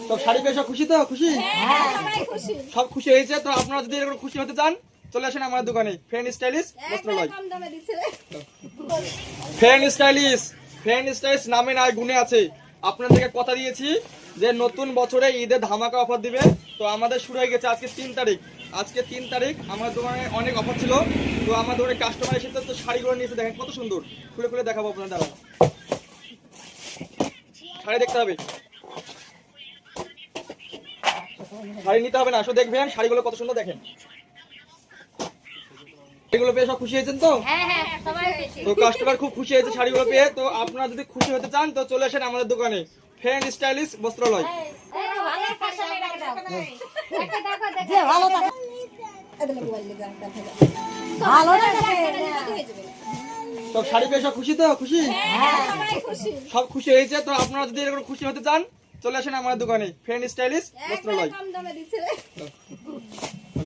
তো শাড়ি পেয়ে সব খুশি তো? খুশি? সব খুশি হয়েছে। তো আপনারা যদি এরকম খুশি হতে চান চলে আসেন আমাদের দোকানে ফ্রেন্ড স্টাইলিশ বস্ত্রালয়। ফ্রেন্ড স্টাইলিশ নামে নয় গুণে আছে। আপনাদেরকে কথা দিয়েছি যে নতুন বছরে ঈদের ধামাকা অফার দিবে। তো আমাদের শুরু হয়ে গেছে আজকে 3 তারিখ। আজকে 3 তারিখ আমার দোকানে অনেক অফার ছিল। তো আমার দোকানে কাস্টমার এসেছে, তো শাড়িগুলো নিয়েছে, দেখেন কত সুন্দর। খুলে খুলে দেখাবো আপনাদের। দ্বারা শাড়ি দেখতে হবে, শাড়ি নিতে হবে না, শুধু দেখবেন শাড়িগুলো কত সুন্দর। দেখেন শাড়িগুলো পেয়ে সব খুশি হয়েছেন তো? তো কাস্টমার খুব খুশি হয়েছে শাড়িগুলো পেয়ে। তো আপনারা যদি খুশি হতে চান তো চলে আসেন আমাদের দোকানে ফ্রেন্ড স্টাইলিশ বস্ত্রালয়। সব শাড়ি পেয়ে সব খুশি তো? খুশি? সব খুশি হয়েছে। তো আপনারা যদি এরকম খুশি হতে চান চলে আসেন আমাদের দোকানে ফ্রেন্ড স্টাইলিশ বস্ত্রালয়।